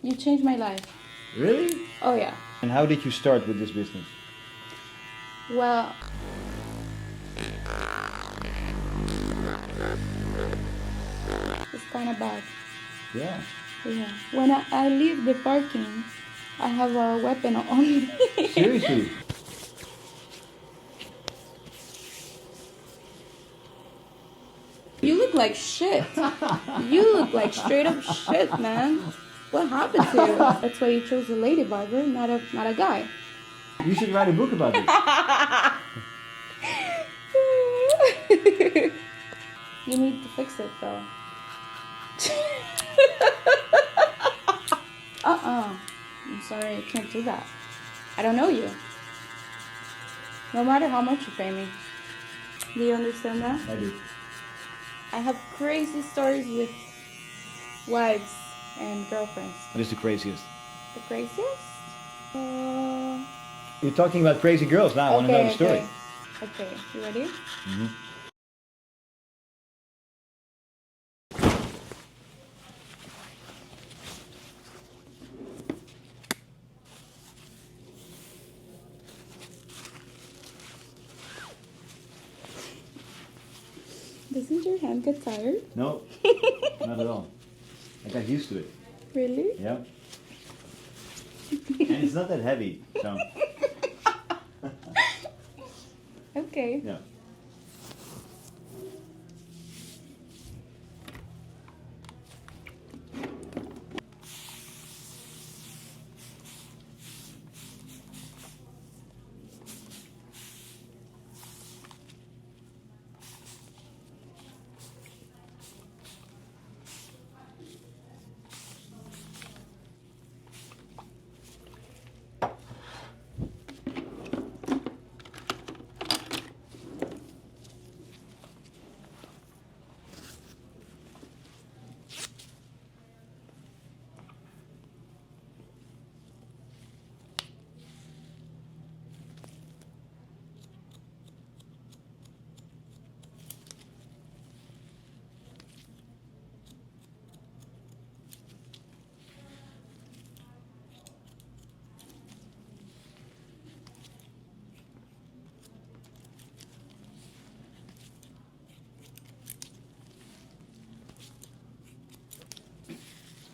You changed my life. Really? Oh yeah. And how did you start with this business? Well, it's kind of bad. Yeah. Yeah. When I leave the parking, I have a weapon on me. Seriously? You look like shit. You look like straight up shit, man. What happened to you? That's why you chose a lady barber, not a guy. You should write a book about this. You need to fix it though. I'm sorry, I can't do that. I don't know you. No matter how much you pay me. Do you understand that? I do. I have crazy stories with wives and girlfriends. What is the craziest? The craziest? You're talking about crazy girls now. I want to know the story. Okay, you ready? Mm-hmm. Doesn't your hand get tired? No, not at all. I got used to it. Really? Yeah. And it's not that heavy, so. Okay. Yeah.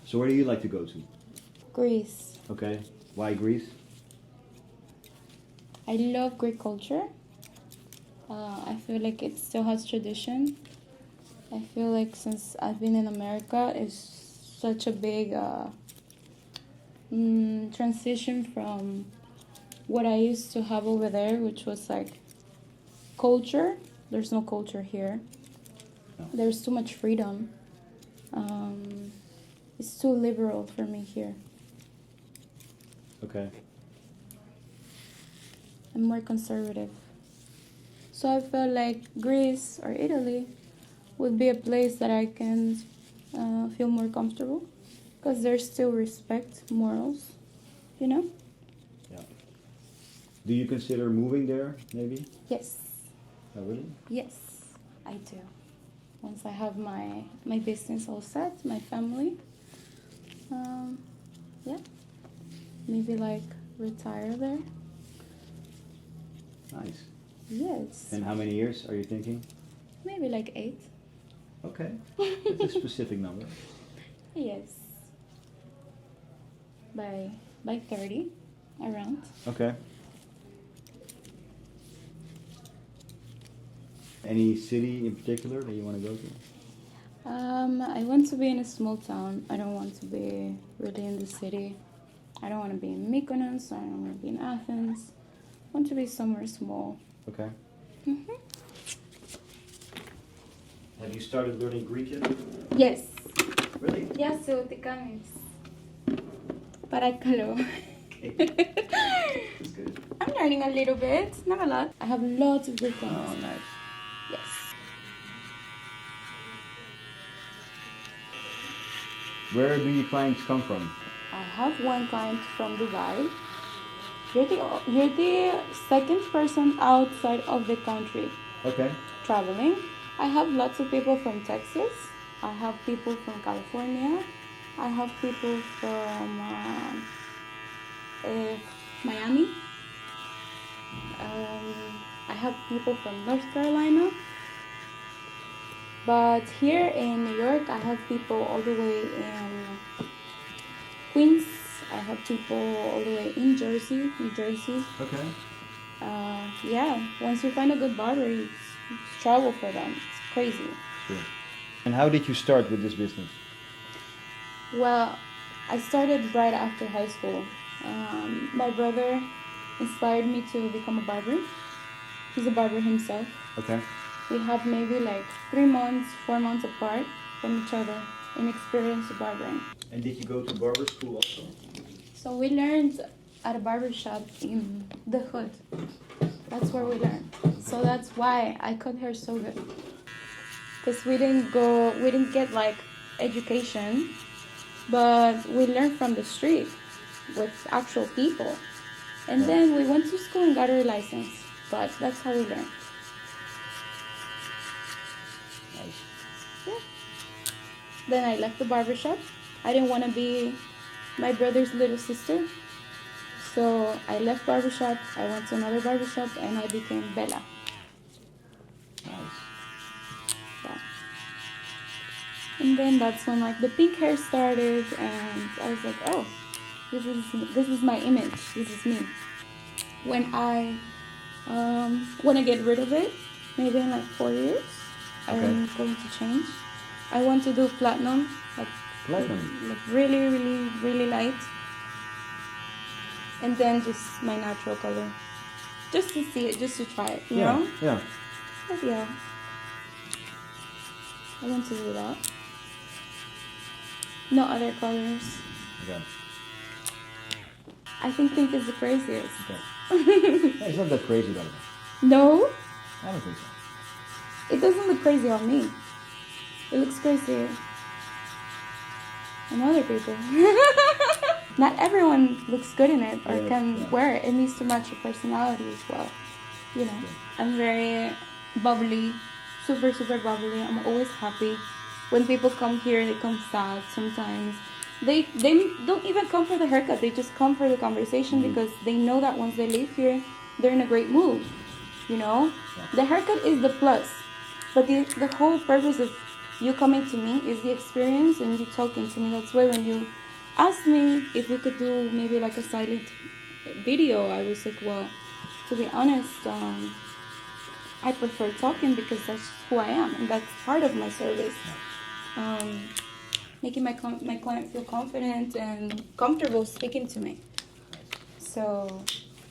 So where do you like to go to? Greece. Okay. Why Greece? I love Greek culture. I feel like it still has tradition. I feel like since I've been in America, it's such a big transition from what I used to have over there, which was like culture. There's no culture here. No. There's too much freedom. It's too liberal for me here. Okay. I'm more conservative. So I felt like Greece or Italy would be a place that I can feel more comfortable because there's still respect, morals, you know? Yeah. Do you consider moving there, maybe? Yes. Oh, really? Yes, I do. Once I have my business all set, my family, yeah, maybe like retire there. Nice. Yes. And how many years are you thinking? Maybe like 8. Okay. That's a specific number. Yes. By 30, around. Okay. Any city in particular that you want to go to? I want to be in a small town. I don't want to be really in the city. I don't want to be in Mykonos. I don't want to be in Athens. I want to be somewhere small. Okay. Mm-hmm. Have you started learning Greek yet? Yes. Really? Yes, so the kanis. Parakalo. That's good. I'm learning a little bit, not a lot. I have lots of good things. Oh, nice. Yes. Where do your clients come from? I have one client from Dubai. You're the second person outside of the country Okay. traveling. I have lots of people from Texas. I have people from California. I have people from Miami. I have people from North Carolina. But here in New York, I have people all the way in Queens. I have people all the way in Jersey, New Jersey. Okay. Yeah, once you find a good barber, it's trouble for them. It's crazy. Sure. And how did you start with this business? Well, I started right after high school. My brother inspired me to become a barber. He's a barber himself. Okay. We have maybe like 3 months, 4 months apart from each other in experience of barbering. And did you go to barber school also? So we learned at a barber shop in the hood. That's where we learned. So that's why I cut hair so good. Because we didn't get like education, but we learned from the street with actual people. And then we went to school and got our license. But that's how we learned. Nice. Yeah. Then I left the barbershop. I didn't want to be my brother's little sister. So I left barbershop, I went to another barbershop, and I became Bella. Nice. Yeah. And then that's when like the pink hair started, and I was like, oh, this is my image. This is me. When I want to get rid of it, maybe in like 4 years, I'm going to change. I want to do platinum, like really, really, really light. And then just my natural color. Just to see it, just to try it, you know? Yeah. But yeah. I want to do that. No other colors. Okay. I think pink is the craziest. Okay. It's not that crazy, by the way. No? I don't think so. It doesn't look crazy on me. It looks crazy on other people. Not everyone looks good in it or can wear it. It needs to match your personality as well. You know, I'm very bubbly, super, super bubbly. I'm always happy. When people come here, they come sad sometimes. They don't even come for the haircut. They just come for the conversation because they know that once they leave here, they're in a great mood. You know, the haircut is the plus, but the whole purpose of you coming to me is the experience and you talking to me. That's why when you asked me if we could do maybe like a silent video, I was like, well, to be honest, I prefer talking because that's who I am and that's part of my service. Making my client feel confident and comfortable speaking to me. So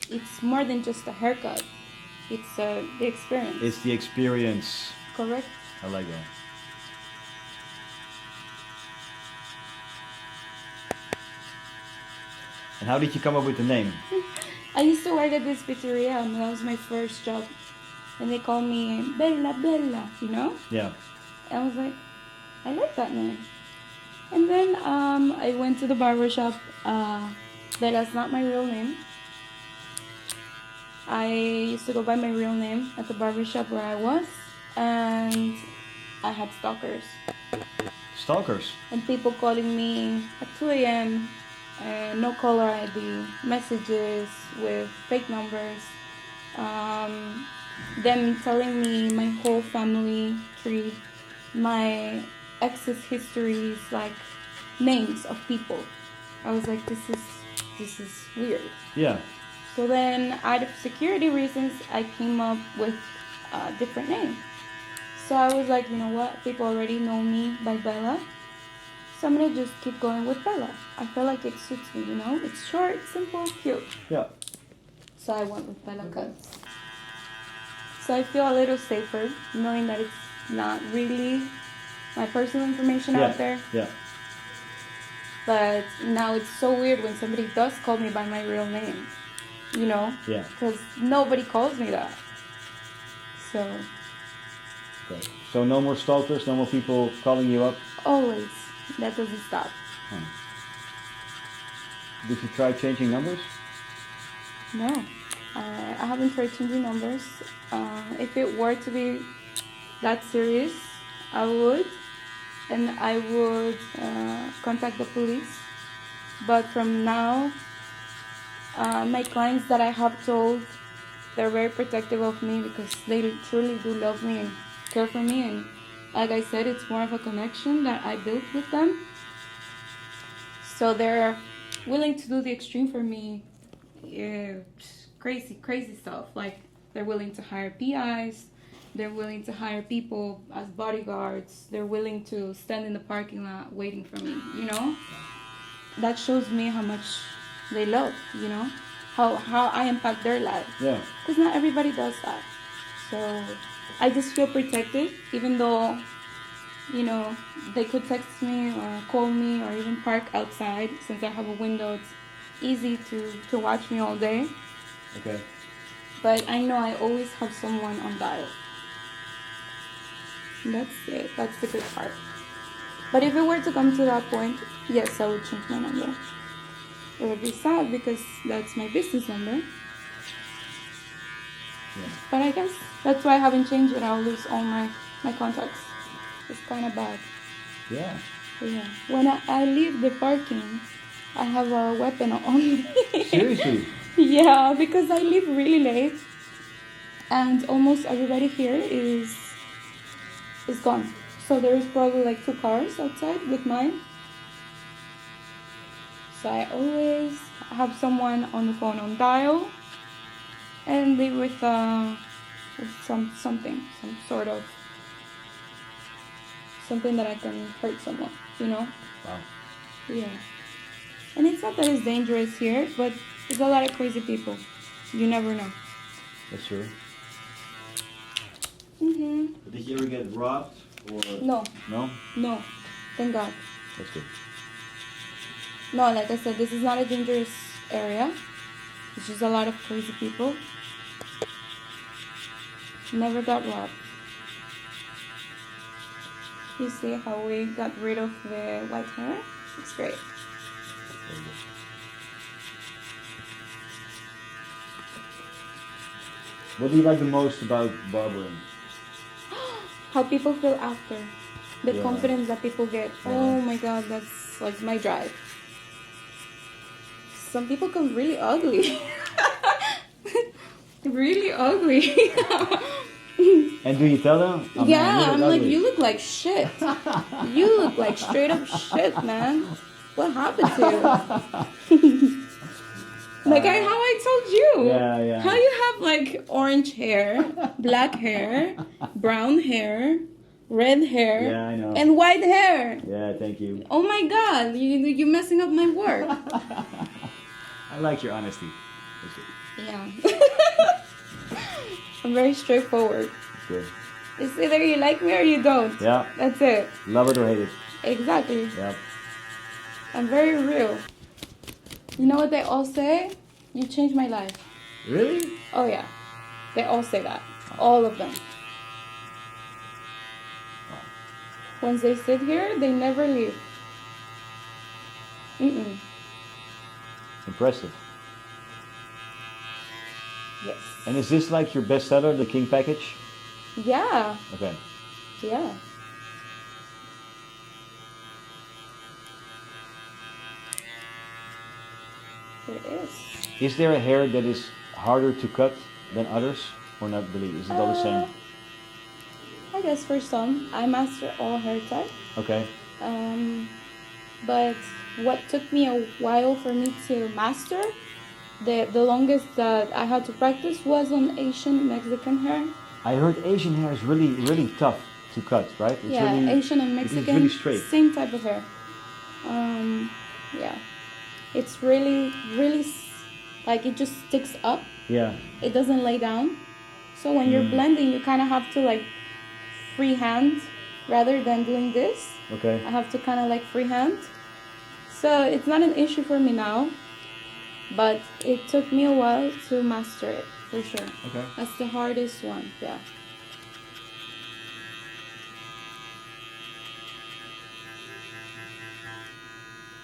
it's more than just a haircut. It's the experience. It's the experience. Correct. I like that. And how did you come up with the name? I used to work at this pizzeria and that was my first job. And they called me Bella, Bella, you know? Yeah. And I was like, I like that name. And then I went to the barbershop. Bella's not my real name. I used to go by my real name at the barbershop where I was. And I had stalkers. Stalkers? And people calling me at 2 a.m. No caller ID, messages with fake numbers. Them telling me my whole family tree, my ex's histories, like names of people. I was like, this is weird. Yeah. So then, out of security reasons, I came up with a different name. So I was like, you know what? People already know me by Bella. So I'm gonna just keep going with Bella. I feel like it suits me, you know? It's short, simple, cute. Yeah. So I went with Bella Cutz. So I feel a little safer knowing that it's not really my personal information out there. Yeah. But now it's so weird when somebody does call me by my real name, you know? Yeah. Because nobody calls me that. So. Great. So no more stalkers, no more people calling you up? Always. That doesn't stop. Did you try changing numbers? No. I haven't tried changing numbers. If it were to be that serious, I would. and I would contact the police. But from now, my clients that I have told, they're very protective of me because they truly do love me and care for me. And like I said, it's more of a connection that I built with them. So they're willing to do the extreme for me. Yeah, crazy stuff. Like they're willing to hire PIs. They're willing to hire people as bodyguards. They're willing to stand in the parking lot waiting for me, you know? That shows me how much they love, you know? How I impact their life. Yeah. Because not everybody does that. So I just feel protected, even though, you know, they could text me or call me or even park outside. Since I have a window, it's easy to watch me all day. Okay. But I know I always have someone on dial. That's it. That's the good part. But if it were to come to that point, yes, I would change my number. It would be sad because that's my business number. Yeah. But I guess that's why I haven't changed it. I'll lose all my contacts. It's kind of bad. Yeah. Yeah. When I leave the parking, I have a weapon on me. Seriously? Yeah, because I leave really late. And almost everybody here is gone. So there's probably like 2 cars outside with mine. So I always have someone on the phone on dial and leave with something, some sort of something that I can hurt someone, you know? Wow. Yeah. And it's not that it's dangerous here, but there's a lot of crazy people. You never know. That's true. Mhm. Did you ever get robbed or? No. No? No. Thank God. That's good. No, like I said, this is not a dangerous area. It's just a lot of crazy people. Never got robbed. You see how we got rid of the white hair? It's great. Very good. What do you like the most about barbering? How people feel after. The Yeah. confidence that people get. Yeah. Oh my God, that's like my drive. Some people come really ugly. Really ugly. And do you tell them? Oh, Yeah, man, I'm you look like, ugly. you look like shit. You look like straight up shit, man. What happened to you? Like how I told you. Yeah, yeah. How you have like orange hair, black hair, brown hair, red hair, Yeah, I know. and white hair. Yeah, thank you. Oh my God, you're messing up my work. I like your honesty. That's good. Yeah. I'm very straightforward. Good. It's either you like me or you don't. Yeah. That's it. Love it or hate it. Exactly. Yeah. I'm very real. You know what they all say? You changed my life. Really? Oh yeah. They all say that. All of them. Once they sit here, they never leave. Mm-mm. Impressive. Yes. And is this like your bestseller, the King package? Yeah. Okay. Yeah. It is. Is there a hair that is harder to cut than others, or not really? Is it all the same? I guess for some, I master all hair type. Okay. But what took me a while for me to master, the longest that I had to practice was on Asian Mexican hair. I heard Asian hair is really, really tough to cut, right? It's Yeah, really, Asian and it's Mexican, really straight. same type of hair. Yeah, it's really, like it just sticks up. Yeah. It doesn't lay down. So when you're blending, you kind of have to like freehand rather than doing this. Okay. I have to kind of like freehand. So it's not an issue for me now, but it took me a while to master it, for sure. Okay. That's the hardest one, yeah.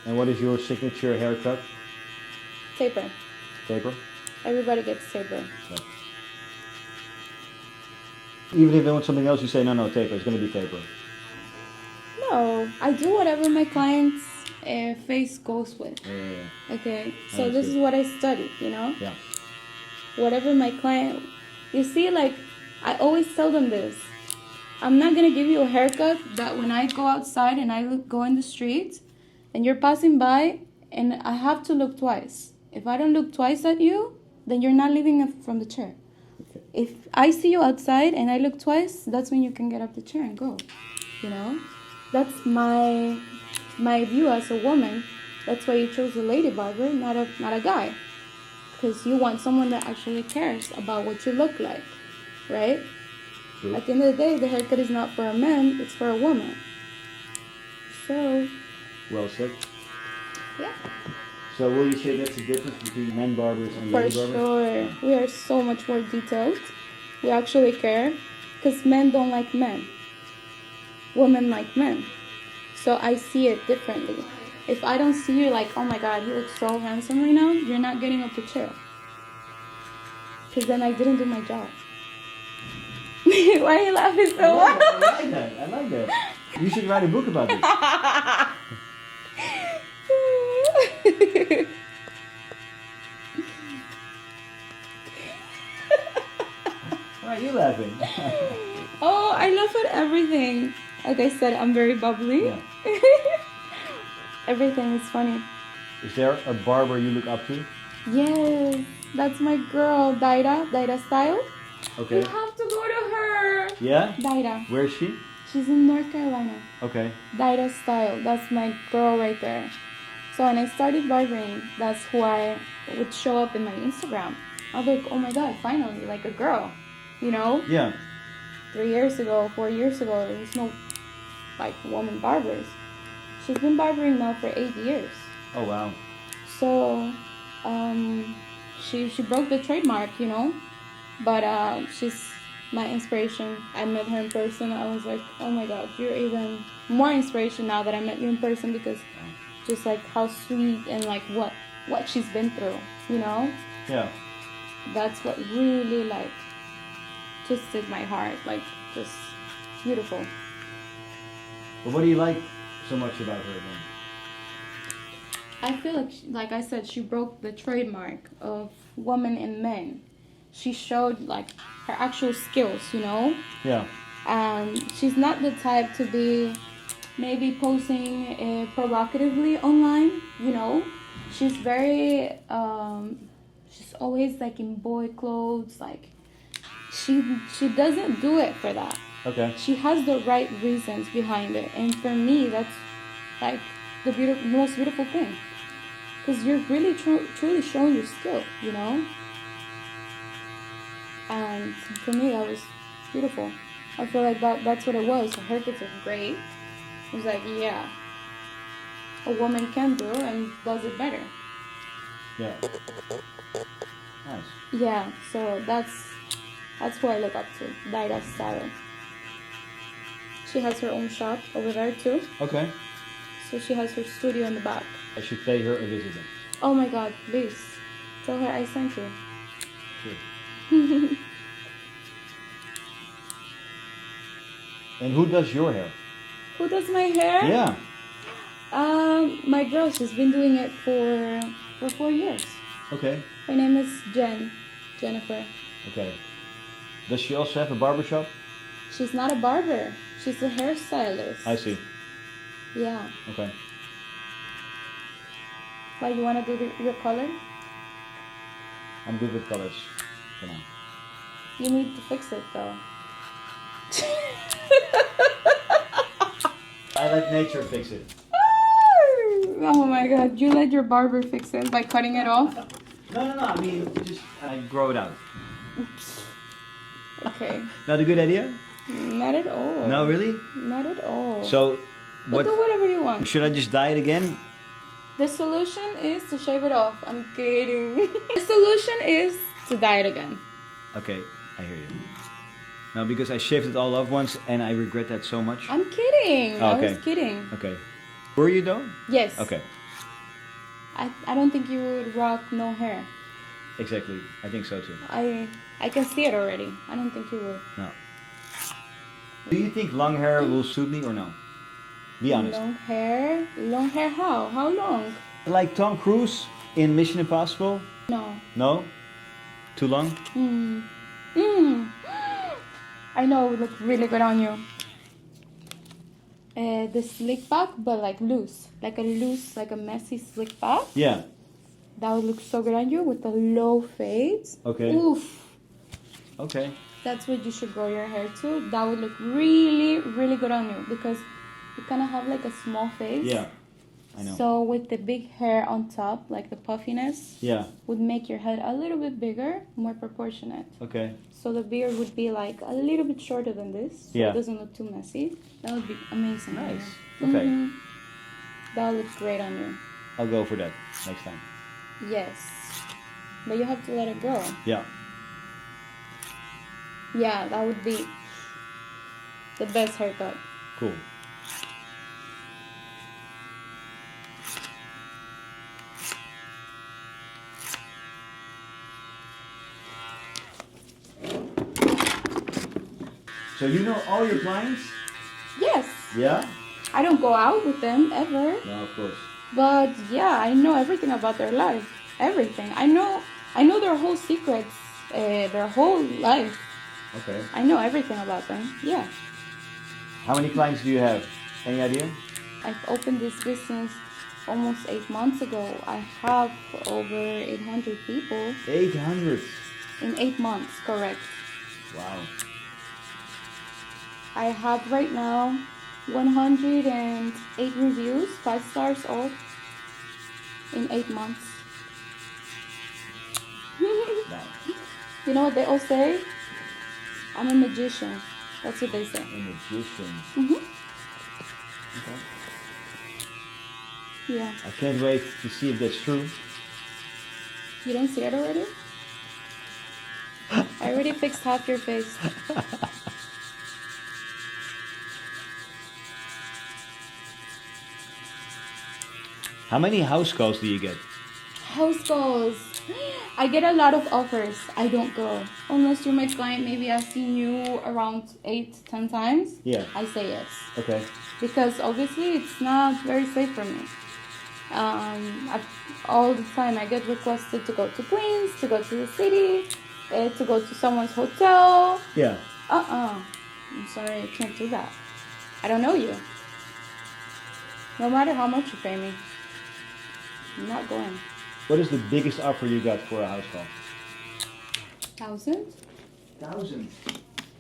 And what is your signature haircut? Taper. Taper? Everybody gets taper. Yeah. Even if they want something else, you say, no, taper. It's going to be taper. No, I do whatever my client's face goes with. Yeah. Okay, I so this is understood. what I studied, you know? Yeah. Whatever my client. You see, like, I always tell them this. I'm not gonna give you a haircut that when I go outside and go in the street and you're passing by and I have to look twice. If I don't look twice at you, then you're not leaving from the chair. Okay. If I see you outside and I look twice, that's when you can get up the chair and go. You know? That's my view as a woman. That's why you chose a lady barber, not a guy. Because you want someone that actually cares about what you look like, right? True. At the end of the day, the haircut is not for a man, it's for a woman. So, Well said. yeah. So will you say that's the difference between men barbers and For lady barbers? sure. We are so much more detailed. We actually care. Because men don't like men. Women like men. So I see it differently. If I don't see you like, oh my god, you look so handsome right now, you're not getting up the chair. Because then I didn't do my job. Why are you laughing so much? I like that. You should write a book about this. Why are you laughing? Oh, I laugh at everything. Like I said, I'm very bubbly. Yeah. Everything is funny. Is there a barber you look up to? Yes, that's my girl, Daida Style. Okay. You have to go to her. Yeah? Daida. Where is she? She's in North Carolina. Okay. Daida Style. That's my girl right there. So when I started barbering, that's who I would show up in my Instagram. I was like, oh my god, finally, like a girl. You know? Yeah. 3 years ago, 4 years ago, there was no like woman barbers. She's been barbering now for 8 years. Oh wow. So, she broke the trademark, you know, but she's my inspiration. I met her in person. I was like, oh my god, you're even more inspiration now that I met you in person, because just like how sweet and like what she's been through, you know. Yeah. That's what really like twisted my heart, like just beautiful. But what do you like so much about her then? I feel like I said, she broke the trademark of women and men. She showed like her actual skills, you know. Yeah. She's not the type to be maybe posing provocatively online, you know. She's very she's always like in boy clothes, like she doesn't do it for that. Okay. She has the right reasons behind it, and for me that's like the most beautiful thing, because you're really truly showing your skill, you know. And for me that was beautiful. I feel like that's what it was. Her haircuts are great. It was like, yeah, a woman can do and does it better. Yeah. Nice. Yeah, so that's who I look up to, Daida Style. She has her own shop over there too. Okay. So she has her studio in the back. I should pay her a visit then. Oh my god, please. Tell her I sent you. Sure. And who does your hair? Who does my hair? Yeah. My girl, she's been doing it for 4 years. Okay. Her name is Jennifer. Okay. Does she also have a barbershop? She's not a barber. She's a hairstylist. I see. Yeah. Okay. Why, you want to do your color? I'm good with colors for now. You need to fix it though. I let nature fix it. Oh my god, you let your barber fix it by cutting it off? No. I mean, just I grow it out. Oops. Okay. Not a good idea? Not at all. No, really? Not at all. So, But do whatever you want. should I just dye it again? The solution is to shave it off. I'm kidding. The solution is to dye it again. Okay, I hear you. No, because I shaved it all off once and I regret that so much. I'm kidding. Oh, I okay. was kidding. Okay. Were you though? Yes. Okay. I don't think you would rock no hair. Exactly. I think so too. I can see it already. I don't think you would. No. Do you think long hair will suit me or no? Be honest. Long hair? Long hair how? How long? Like Tom Cruise in Mission Impossible? No. No? Too long? I know it would look really good on you. The slick back, but like loose. Like a messy slick back. Yeah. That would look so good on you with the low fades. Okay. Oof. Okay. That's what you should grow your hair to. That would look really, really good on you because you kind of have like a small face. Yeah. I know. So with the big hair on top, like the puffiness, Yeah. would make your head a little bit bigger, more proportionate. Okay. So the beard would be like a little bit shorter than this, so Yeah. it doesn't look too messy. That would be amazing. on Nice. you. Okay. That looks great on you. I'll go for that next time. Yes, but you have to let it grow. Yeah. Yeah, that would be the best haircut. Cool. So you know all your clients? Yes. Yeah? I don't go out with them ever, No, of course. but yeah, I know everything about their life. Everything. I know their whole secrets, their whole life. Okay. I know everything about them. Yeah. How many clients do you have? Any idea? I've opened this business almost 8 months ago. I have over 800 people 800. in 8 months, correct. Wow. I have right now 108 reviews, 5 stars all in 8 months. Wow. You know what they all say? I'm a magician. That's what they say. A magician. Okay. Yeah. I can't wait to see if that's true. You don't see it already? I already fixed half your face. How many house calls do you get? House calls. I get a lot of offers. I don't go. Unless you're my client, maybe I've seen you around 8-10 times. Yeah. I say yes. Okay. Because obviously it's not very safe for me. All the time I get requested to go to Queens, to go to the city, to go to someone's hotel. Yeah. I'm sorry, I can't do that. I don't know you. No matter how much you pay me, I'm not going. What is the biggest offer you got for a house call? 1,000? 1,000.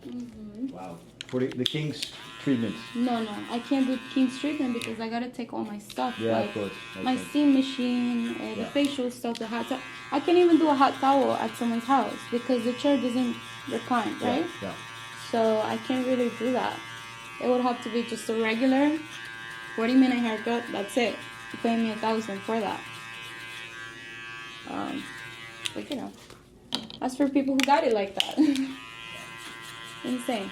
Mm-hmm. Wow. For the King's treatment. No, I can't do King's treatment because I gotta take all my stuff. Yeah, like of course. my Okay. steam machine, the facial stuff, the hot towel. I can't even do a hot towel at someone's house because the chair doesn't recline, right? Yeah. So I can't really do that. It would have to be just a regular 40-minute haircut. That's it. You pay me 1,000 for that. But you know, that's for people who got it like that. Insane.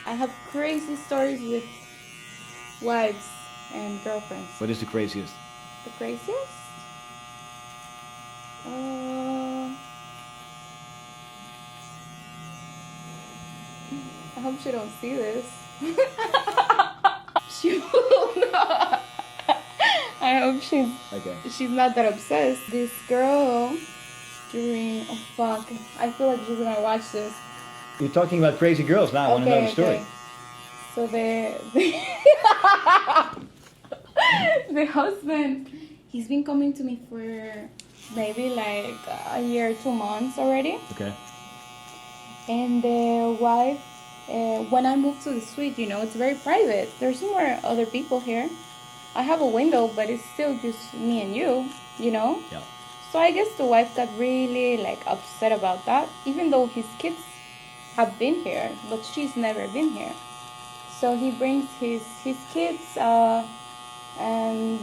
I have crazy stories with wives and girlfriends. What is the craziest? The craziest? I hope she don't see this. She will not. I hope she's not that obsessed. This girl during I feel like she's gonna watch this. You're talking about crazy girls now. I want to know the story. So the husband, he's been coming to me for maybe like a year, 2 months already. Okay. And the wife, when I moved to the suite, it's very private. There's no more other people here. I have a window, but it's still just me and you. Yeah. So I guess the wife got really like upset about that, even though his kids have been here, but she's never been here. So he brings his kids, and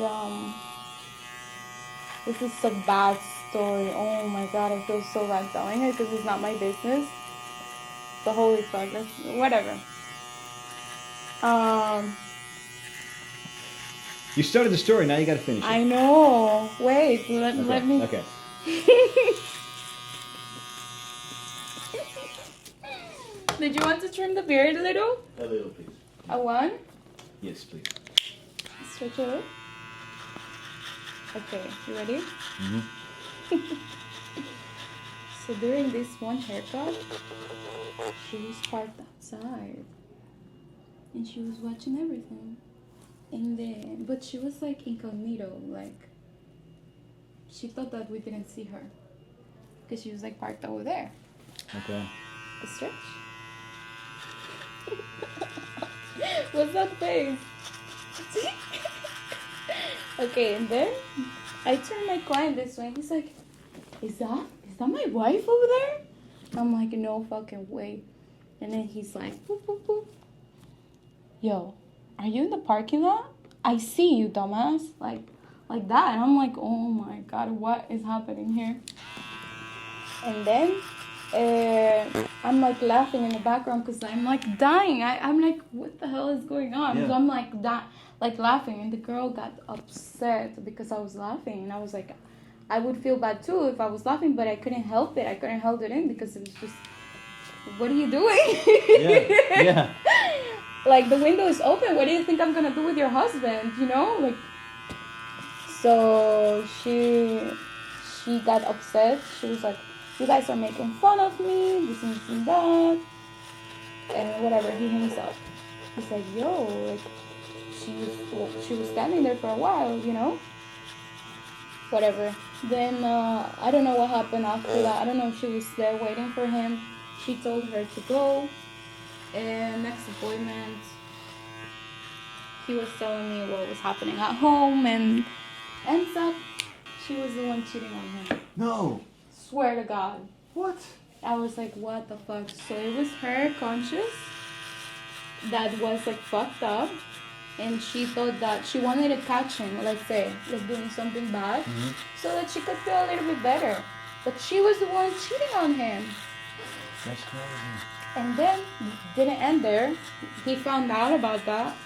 this is a bad story. Oh my god, I feel so bad telling it because it's not my business. The holy fuck, whatever. You started the story, now you gotta finish it. I know. Wait, let me. Okay. Did you want to trim the beard a little? A little, please. A one? Yes, please. Stretch it out. Okay, you ready? Mm-hmm. So during this one haircut, she was parked outside. And she was watching everything. And then, but she was like incognito, like she thought that we didn't see her. Because she was like parked over there. Okay. The stretch. What's that face? Okay, and then I turned my client this way. He's like, is that my wife over there? I'm like, no fucking way. And then he's like, boop, boop, boop. Yo, are you in the parking lot? I see you, dumbass. Like that. And I'm like, oh my God, what is happening here? And then I'm like laughing in the background because I'm like dying. I'm like, what the hell is going on? Yeah. So I'm like laughing, and the girl got upset because I was laughing, and I was like, I would feel bad too if I was laughing, but I couldn't help it. I couldn't hold it in because it was just, what are you doing? Yeah. Like, the window is open. What do you think I'm gonna do with your husband? You know, like. So she got upset. She was like, you guys are making fun of me, this and that, and whatever. He hangs up. He's like, yo, like, she was standing there for a while, you know. Whatever. Then I don't know what happened after that. I don't know if she was there waiting for him. She told her to go. And next appointment, he was telling me what was happening at home, and ends up she was the one cheating on him. No. Swear to God. What? I was like, what the fuck? So it was her conscience that was like fucked up, and she thought that she wanted to catch him, let's say, like doing something bad, so that she could feel a little bit better. But she was the one cheating on him. That's crazy. And then didn't end there. He found out about that,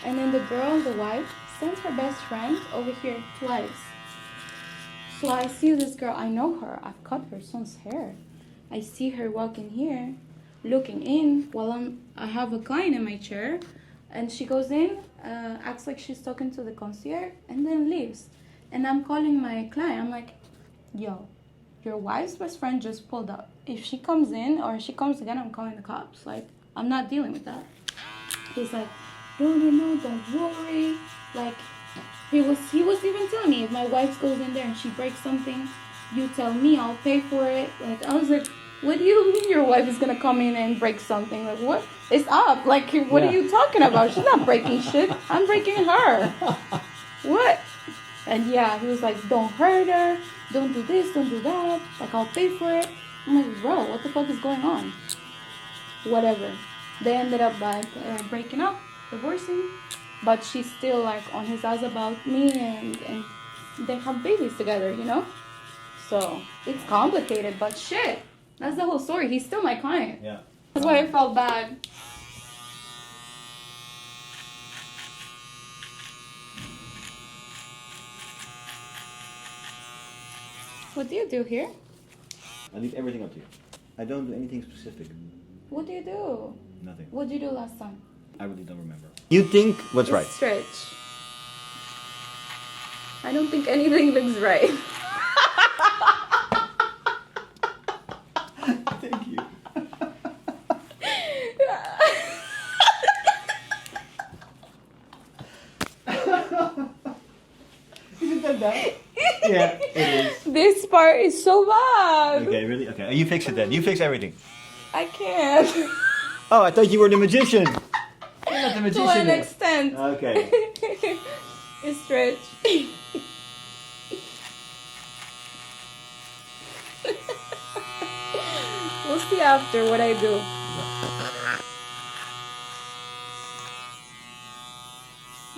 and then the girl, the wife, sent her best friend over here twice. So I see this girl, I know her, I've cut her son's hair. I see her walking here, looking in while I have a client in my chair, and she goes in, acts like she's talking to the concierge, and then leaves. And I'm calling my client, I'm like, yo, your wife's best friend just pulled up. If she comes in or she comes again, I'm calling the cops. Like, I'm not dealing with that. He's like, no, don't worry. Like, he was even telling me, if my wife goes in there and she breaks something, you tell me, I'll pay for it. Like, I was like, what do you mean your wife is gonna come in and break something? Like, what is up? Like, what are you talking about? She's not breaking shit. I'm breaking her. What? And yeah, he was like, don't hurt her. Don't do this, don't do that. Like, I'll pay for it. I'm like, bro, what the fuck is going on? Whatever. They ended up like breaking up, divorcing. But she's still like on his ass about me, and they have babies together, you know? So it's complicated, but shit. That's the whole story. He's still my client. Yeah. That's why I felt bad. What do you do here? I leave everything up to you. I don't do anything specific. What do you do? Nothing. What did you do last time? I really don't remember. You think what's right? Stretch. I don't think anything looks right. Thank you. Isn't that bad? Yeah, it is. This part is so bad. Okay, really? Okay, you fix it then. You fix everything. I can't. Oh, I thought you were the magician. You're not the magician. To an yet. extent. Okay. Stretch. We'll see after what I do.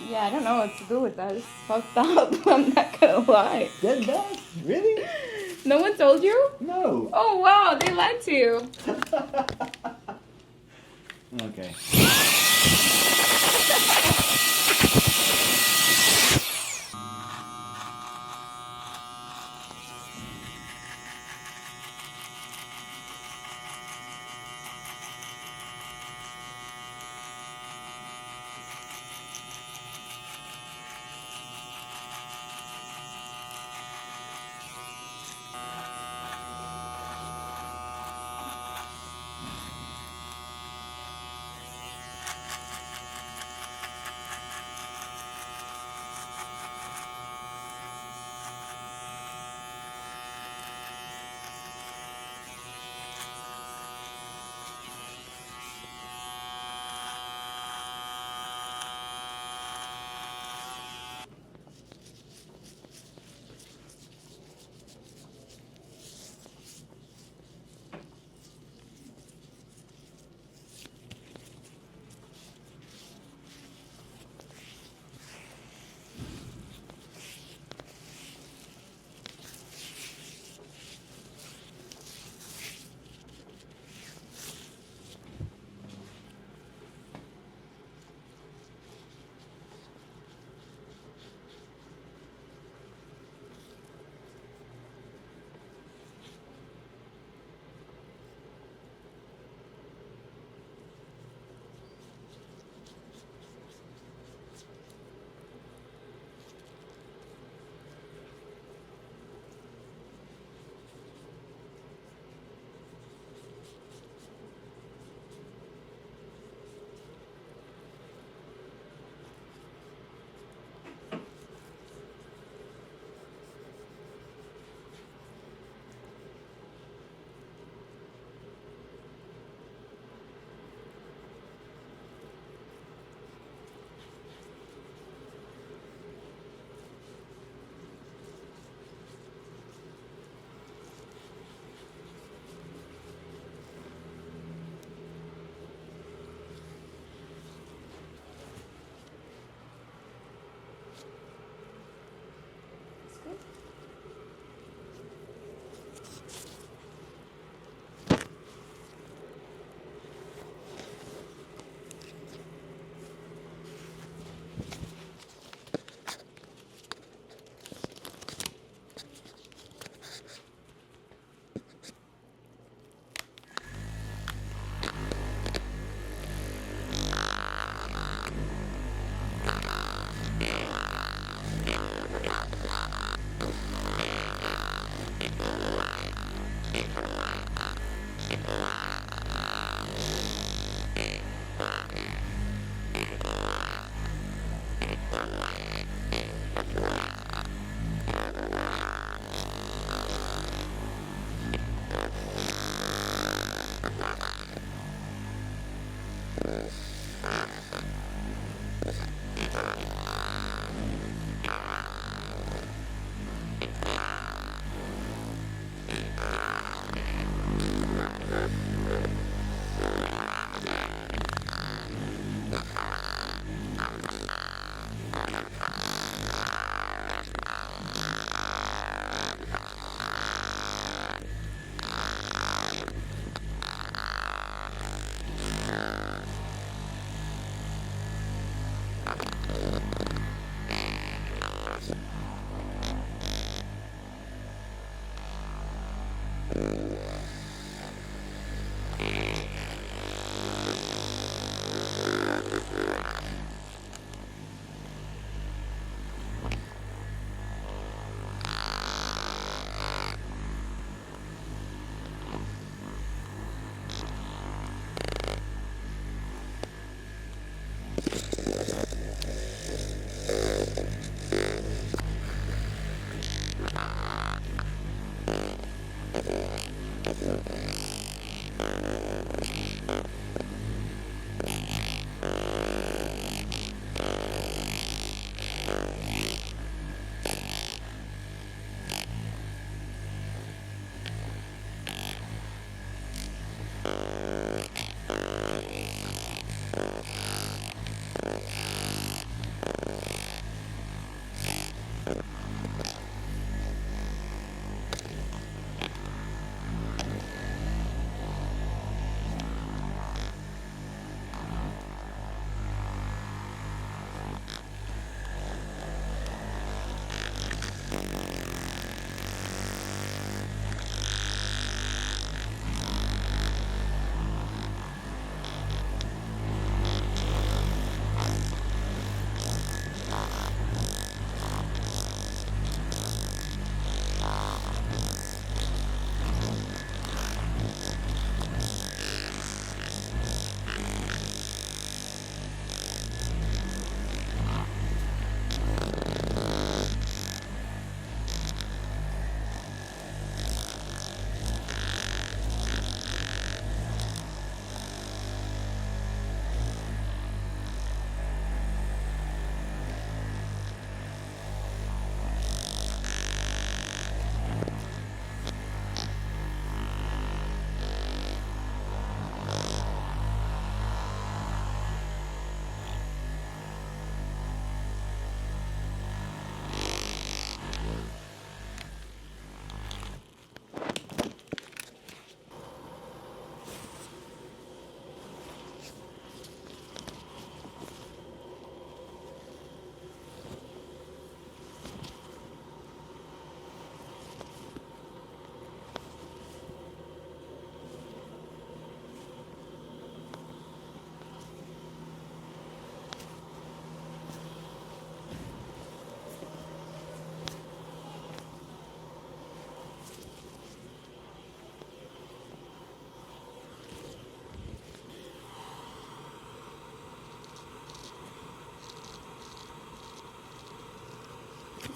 Yeah, I don't know what to do with that. It's fucked up. I'm not gonna lie. That bad? Really? No one told you? No. Oh wow, they lied to you. Okay.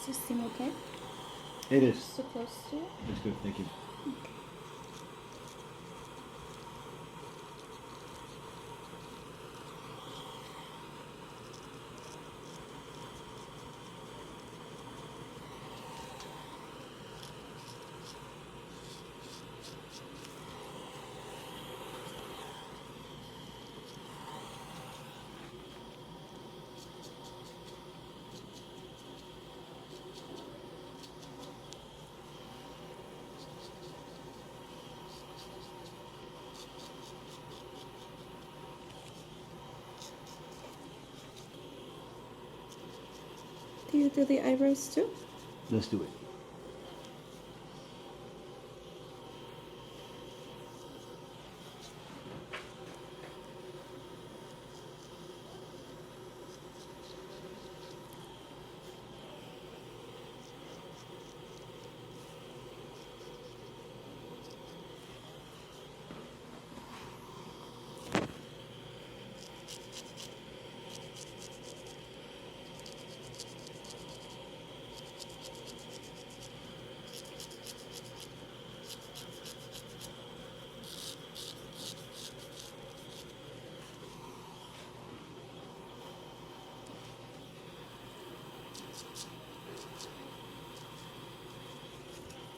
Is this seam okay? It is. So close to it? That's good, thank you. Do you do the eyebrows too? Let's do it.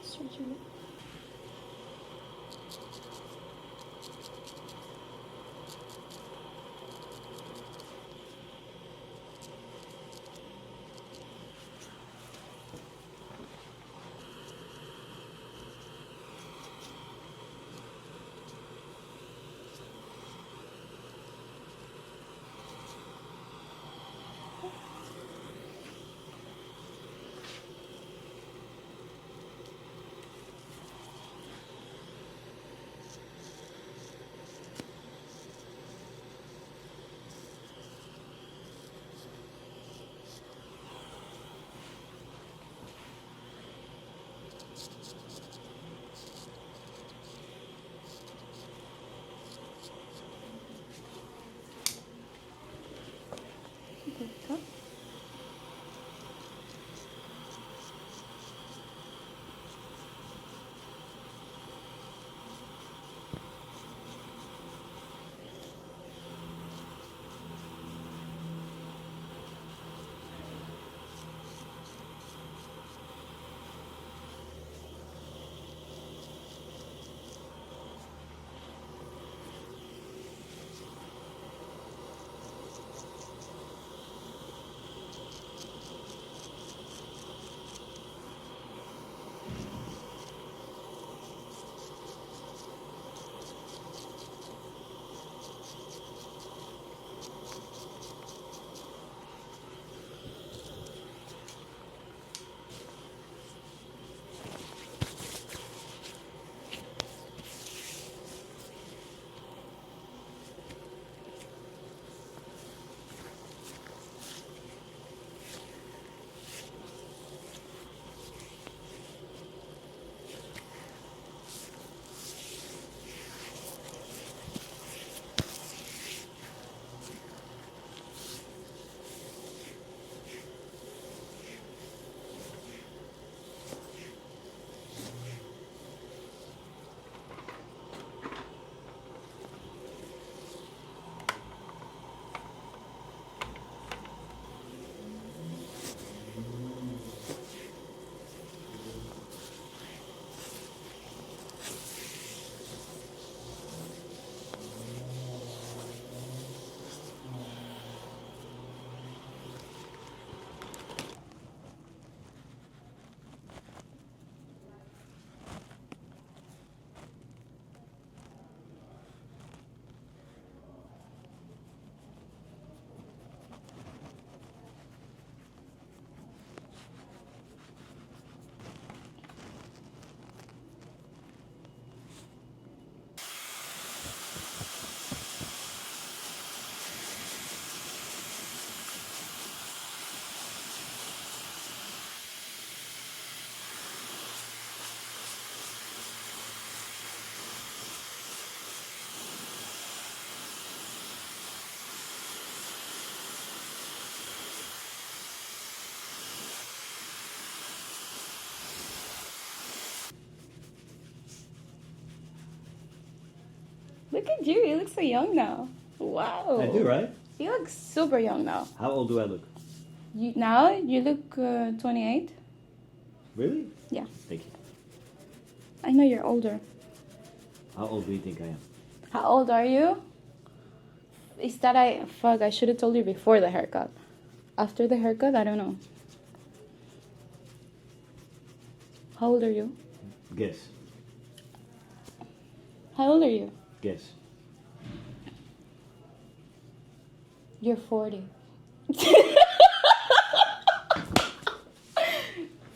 Stretch it. Look at you. You look so young now. Wow. I do, right? You look super young now. How old do I look? Now you look 28. Really? Yeah. Thank you. I know you're older. How old do you think I am? How old are you? Is that I should have told you before the haircut. After the haircut, I don't know. How old are you? Guess. How old are you? Guess. You're 40.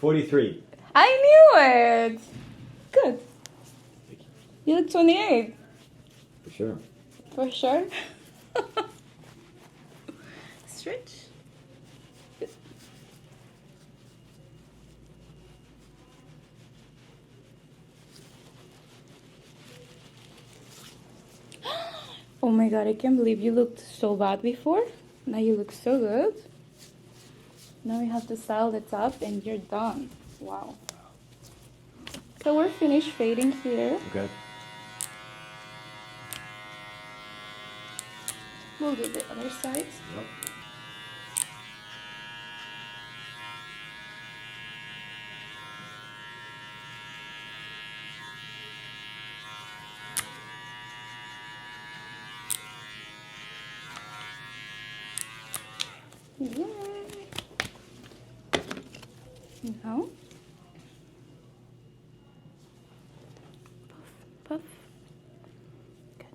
43. I knew it. Good. Thank you. You look 28. For sure. For sure. Stretch. Oh my god, I can't believe you looked so bad before. Now you look so good. Now we have to style the top and you're done. Wow. So we're finished fading here. Okay. We'll do the other side. Yep. Yay. Now. Puff, puff. Good.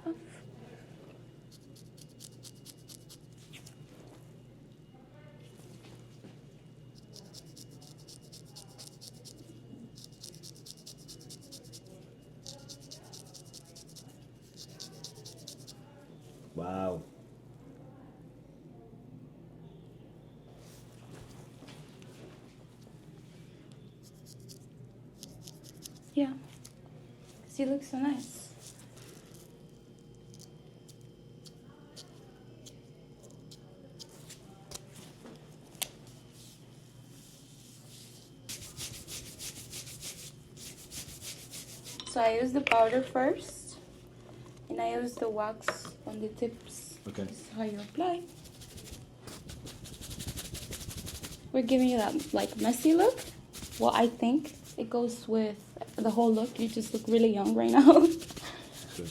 Puff. Wow. Yeah. She looks so nice. So I use the powder first, and I use the wax on the tips. Okay. This is how you apply. We're giving you that like messy look. Well, I think it goes with the whole look. You just look really young right now. Good.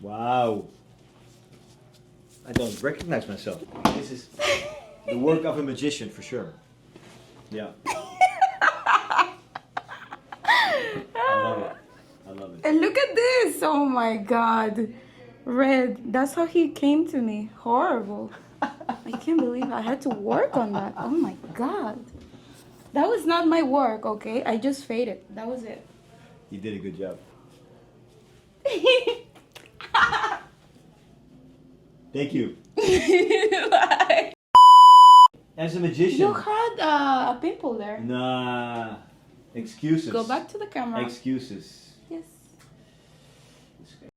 Wow. I don't recognize myself. This is the work of a magician for sure. Yeah. I love it. I love it. And look at this! Oh my god. Red. That's how he came to me. Horrible. I can't believe I had to work on that. Oh my god. That was not my work, okay? I just faded. That was it. You did a good job. Thank you. Bye. As a magician. You had a pimple there. Nah. Excuses. Go back to the camera. Excuses. Yes.